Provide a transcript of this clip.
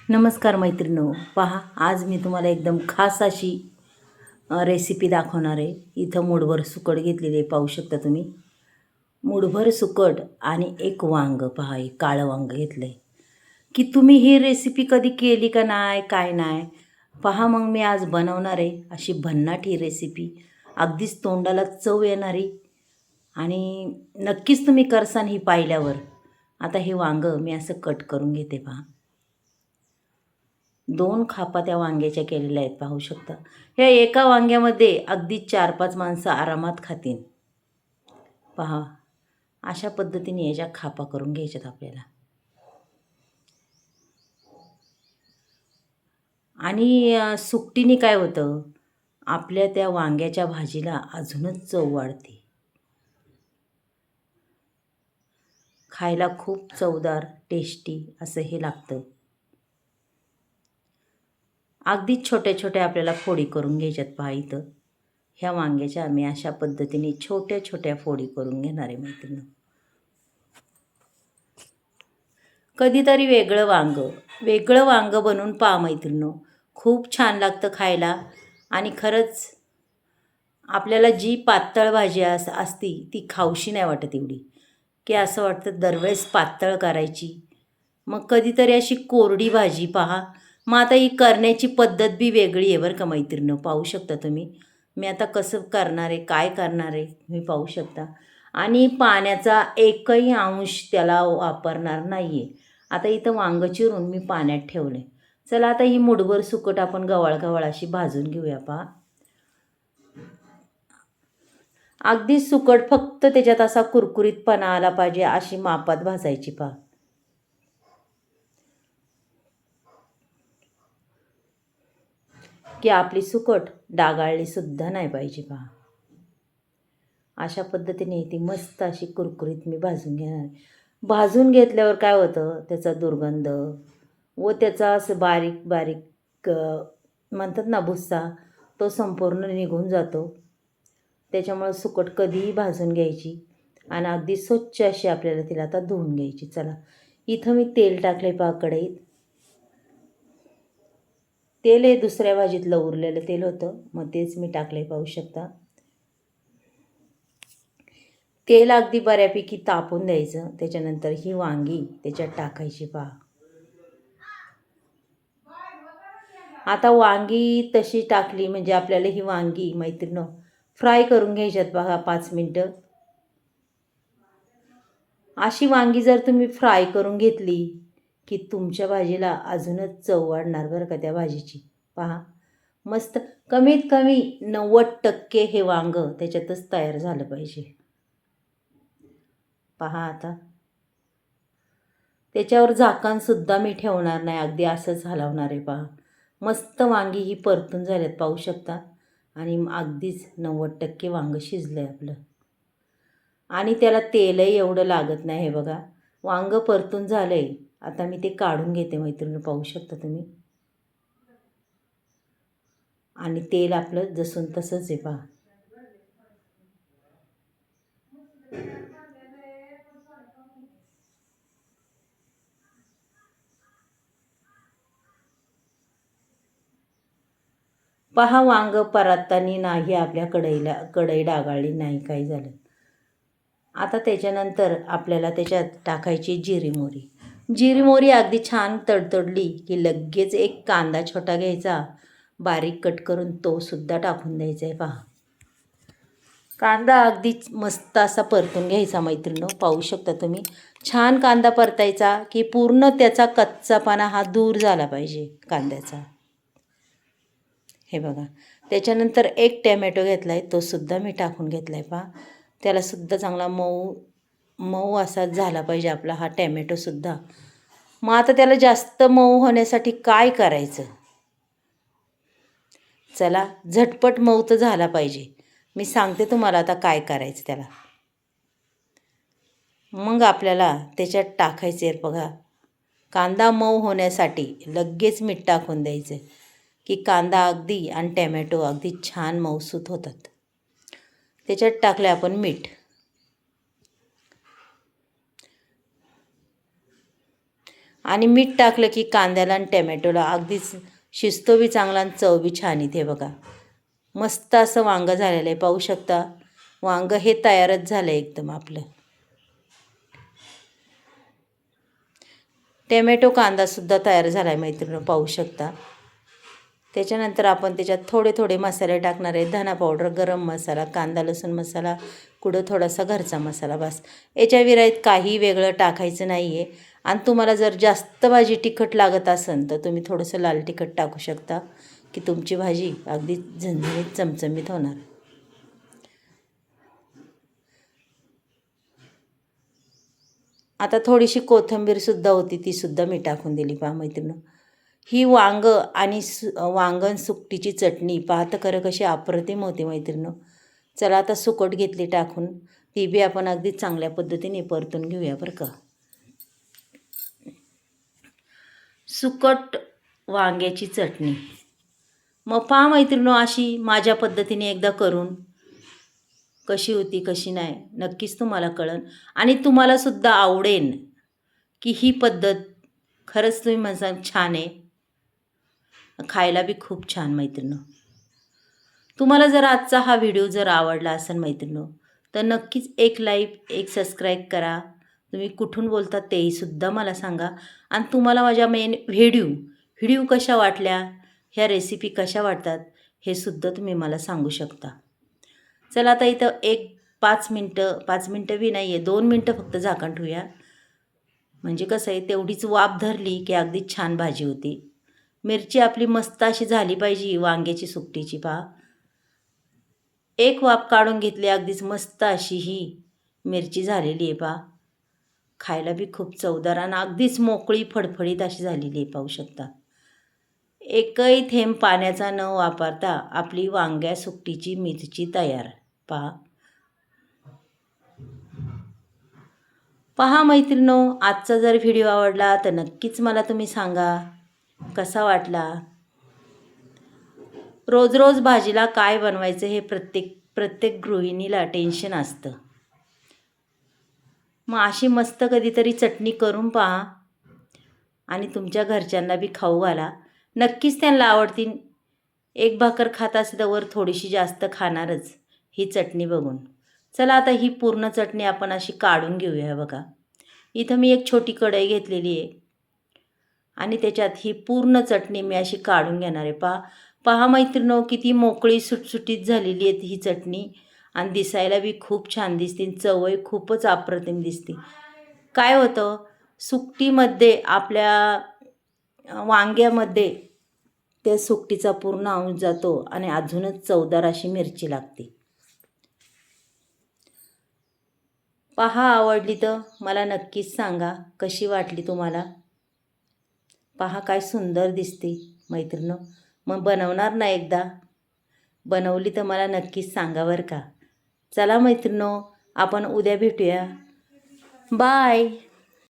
नमस्कार मैत्रिणींनो, पहा आज मी तुम्हाला एकदम खास अशी रेसिपी दाखवणार आहे. इथं मूठभर सुकट घेतलेली आहे, पाहू शकता तुम्ही. मूठभर सुकट आणि एक वांग, पहा हे काळं वांग घेतलं आहे. की तुम्ही ही रेसिपी कधी केली का नाही, काय नाही, पहा मग मी आज बनवणार आहे अशी भन्नाट ही रेसिपी. अगदीच तोंडाला चव येणारी आणि नक्कीच तुम्ही करसान ही पाहिल्यावर. आता हे वांगं मी असं कट करून घेते, पहा. 2 खापा त्या वांग्याच्या केलेल्या आहेत, पाहू शकता. ह्या एका वांग्यामध्ये अगदी 4-5 माणसं आरामात खातील. पहा, अशा पद्धतीने याच्या खापा करून घ्यायच्यात आपल्याला. आणि सुकटीने काय होतं, आपल्या त्या वांग्याच्या भाजीला अजूनच चव वाढते. खायला खूप चवदार, टेस्टी असं हे लागतं. अगदी छोट्या छोट्या आपल्याला फोडी करून घ्यायच्यात, पहा इथं. ह्या वांग्याच्या मी अशा पद्धतीने छोट्या छोट्या फोडी करून घेणार आहे मैत्रिणी. कधीतरी वेगळं वांगं बनवून पहा मैत्रिणींनो. खूप छान लागतं खायला. आणि खरंच आपल्याला जी पातळ भाजी असती ती खाऊशी नाही वाटत एवढी, की असं वाटतं दरवेळेस पातळ करायची. मग कधीतरी अशी कोरडी भाजी पहा. मग आता ही करण्याची पद्धत बी वेगळी आहे बरं का मैत्रिणींनो, पाहू शकता तुम्ही. मी आता कसं करणार आहे, काय करणार आहे, तुम्ही पाहू शकता. आणि पाण्याचा एकही अंश त्याला वापरणार नाही आहे. आता इथं वांगं चिरून मी पाण्यात ठेवलं आहे. चला आता ही मूठभर सुकट आपण गव्हाळ अशी भाजून घेऊया, पहा. अगदी सुकट फक्त त्याच्यात असा कुरकुरीतपणा आला पाहिजे अशी मापात भाजायची, पहा. की आपली सुकट डागाळली सुद्धा नाही पाहिजे, पहा. अशा पद्धतीने ती मस्त अशी कुरकुरीत मी भाजून घेणार. भाजून घेतल्यावर काय होतं, त्याचा दुर्गंध व त्याचा असं बारीक बारीक म्हणतात ना भुस्सा, तो संपूर्ण निघून जातो. त्याच्यामुळे सुकट कधीही भाजून घ्यायची आणि अगदी स्वच्छ अशी आपल्याला तिला आता धुवून घ्यायची. चला, इथं मी तेल टाकले, पहा कढईत. तेल हे दुसऱ्या भाजीतलं उरलेलं तेल होतं, मग तेच मी टाकले, पाहू शकता. तेल अगदी बऱ्यापैकी तापून द्यायचं. त्याच्यानंतर ही वांगी त्याच्यात टाकायची, पहा. आता वांगी तशी टाकली म्हणजे आपल्याला ही वांगी मैत्रिणी फ्राय करून घ्यायच्यात, बघा 5 मिनटं. अशी वांगी जर तुम्ही फ्राय करून घेतली की तुमच्या भाजीला अजूनच चव वाढणार बरं का त्या भाजीची, पहा. मस्त कमीत कमी 90% हे वांगं त्याच्यातच तयार झालं पाहिजे, पहा. आता त्याच्यावर झाकणसुद्धा मी ठेवणार नाही, अगदी असंच हलवणार आहे, पहा. मस्त वांगी ही परतून झाल्यात, पाहू शकता. आणि अगदीच 90% वांगं शिजलं आहे आपलं. आणि त्याला तेलही एवढं लागत नाही, हे बघा. वांगं परतून झालं आहे. आता मी ते काढून घेते मैत्रिणी, पाहू शकता तुम्ही. आणि तेल आपलं जसून तसंच आहे, पहा. पहा वांग परतताना नाही आपल्या कढई डागाळली नाही, काही झालं. आता त्याच्यानंतर आपल्याला त्याच्यात टाकायची जिरी मोहरी. जिरी मोहरी अगदी छान तडतडली की लगेच एक कांदा छोटा घ्यायचा, बारीक कट करून तो सुद्धा टाकून द्यायचा आहे, पहा. कांदा अगदी मस्त असा परतून घ्यायचा मैत्रिणींनो, पाहू शकता तुम्ही. छान कांदा परतायचा की पूर्ण त्याचा कच्चापणा हा दूर झाला पाहिजे कांद्याचा, हे बघा. त्याच्यानंतर एक टॅमॅटो घेतला आहे, तो सुद्धा मी टाकून घेतला आहे, पहा. त्यालासुद्धा चांगला मऊ मऊ असा झाला पाहिजे आपला हा टॅमॅटोसुद्धा. मग आता त्याला जास्त मऊ होण्यासाठी काय करायचं, चला झटपट मऊ तर झाला पाहिजे. मी सांगते तुम्हाला आता काय करायचं त्याला. मग आपल्याला त्याच्यात टाकायचे बघा, कांदा मऊ होण्यासाठी लगेच मीठ टाकून द्यायचं की कांदा अगदी आणि टॅमॅटो अगदी छान मऊसूत होतात. त्याच्यात टाकलं आपण मीठ. आणि मीठ टाकलं की कांद्याला आणि टमॅटोला अगदीच शिजतो बी चांगला आणि चव बी छान येते बघा. मस्त असं वांगं झालेलं आहे, पाहू शकता. वांगं हे तयारच झालं आहे एकदम आपलं. टमॅटो कांदासुद्धा तयार झाला आहे मैत्रिणी, पाहू शकता. त्याच्यानंतर आपण त्याच्यात थोडे थोडे मसाले टाकणार आहे. धना पावडर, गरम मसाला, कांदा लसूण मसाला, कुठं थोडासा घरचा मसाला, बस. याच्या विराईत काही वेगळं टाकायचं नाही आहे. आणि तुम्हाला जर जास्त भाजी तिखट लागत असेल तर तुम्ही थोडंसं लाल तिखट टाकू शकता, की तुमची भाजी अगदी झणझणीत चमचमीत होणार. आता थोडीशी कोथिंबीरसुद्धा होती, तीसुद्धा मी टाकून दिली पहा मैत्रिणी. ही वांगं आणि वांगण सुकटीची चटणी पाहतं खरं कशी अप्रतिम होती मैत्रिणी. चला आता सुकट घेतली टाकून, ती बी आपण अगदी चांगल्या पद्धतीने परतून घेऊया बरं का. सुकट वांग्याची चटणी मग पहा मैत्रिणी, अशी माझ्या पद्धतीने एकदा करून कशी होती कशी नाही नक्कीच तुम्हाला कळेल. आणि तुम्हालासुद्धा आवडेल की ही पद्धत खरंच तुम्ही म्हणसाल छान आहे, खायला बी खूप छान मैत्रिणी. तुम्हाला जर आजचा हा व्हिडिओ जर आवडला असेल मैत्रिणी तर नक्कीच एक लाईक, एक सबस्क्राईब करा. तुम्ही कुठून बोलता तेहीसुद्धा मला सांगा. आणि तुम्हाला माझ्या मेन व्हिडिओ कशा वाटल्या, ह्या रेसिपी कशा वाटतात हे सुद्धा तुम्ही मला सांगू शकता. चला आता इथं 5 मिनटं बी नाही आहे, 2 मिनटं फक्त झाकण ठेवूया. म्हणजे कसं आहे, तेवढीच वाफ धरली की अगदी छान भाजी होती. मिरची आपली मस्त अशी झाली पाहिजे वांग्याची सुकटीची पहा. एक वाफ काढून घेतली, अगदीच मस्त अशी ही मिरची झालेली आहे पहा. खायला बी खूप चवदार आणि अगदीच मोकळी फडफडीत अशी झालेली आहे, पाहू शकता. एकही थेंब पाण्याचा न वापरता आपली वांग्या सुकटीची मिरची तयार पहा. पहा मैत्रिणो, आजचा जर व्हिडिओ आवडला तर नक्कीच मला तुम्ही सांगा कसा वाटला. रोज रोज भाजीला काय बनवायचं हे प्रत्येक गृहिणीला टेन्शन असतं. मग अशी मस्त कधीतरी चटणी करून पहा आणि तुमच्या घरच्यांना बी खाऊ घाला. नक्कीच त्यांना आवडतील. एक भाकर खात असेल तर वर थोडीशी जास्त खाणारच ही चटणी बघून. चला आता ही पूर्ण चटणी आपण अशी काढून घेऊया बघा. इथं मी एक छोटी कढई घेतलेली आहे आणि त्याच्यात ही पूर्ण चटणी मी अशी काढून घेणार आहे. पहा मैत्रिणो, किती मोकळी सुटसुटीत झालेली आहे ही चटणी आणि दिसायला बी खूप छान दिसते. चवही खूपच अप्रतिम दिसते. काय होतं, सुकटीमध्ये आपल्या वांग्यामध्ये त्या सुकटीचा पूर्ण अंश जातो आणि अजूनच चवदार अशी मिरची लागते. पहा, आवडली तर मला नक्कीच सांगा कशी वाटली तुम्हाला. पहा काय सुंदर दिसते मैत्रिणो. मग बनवणार ना एकदा, बनवली तर मला नक्कीच सांगा बरं का. चला मैत्रिणो, आपण उद्या भेटूया. बाय.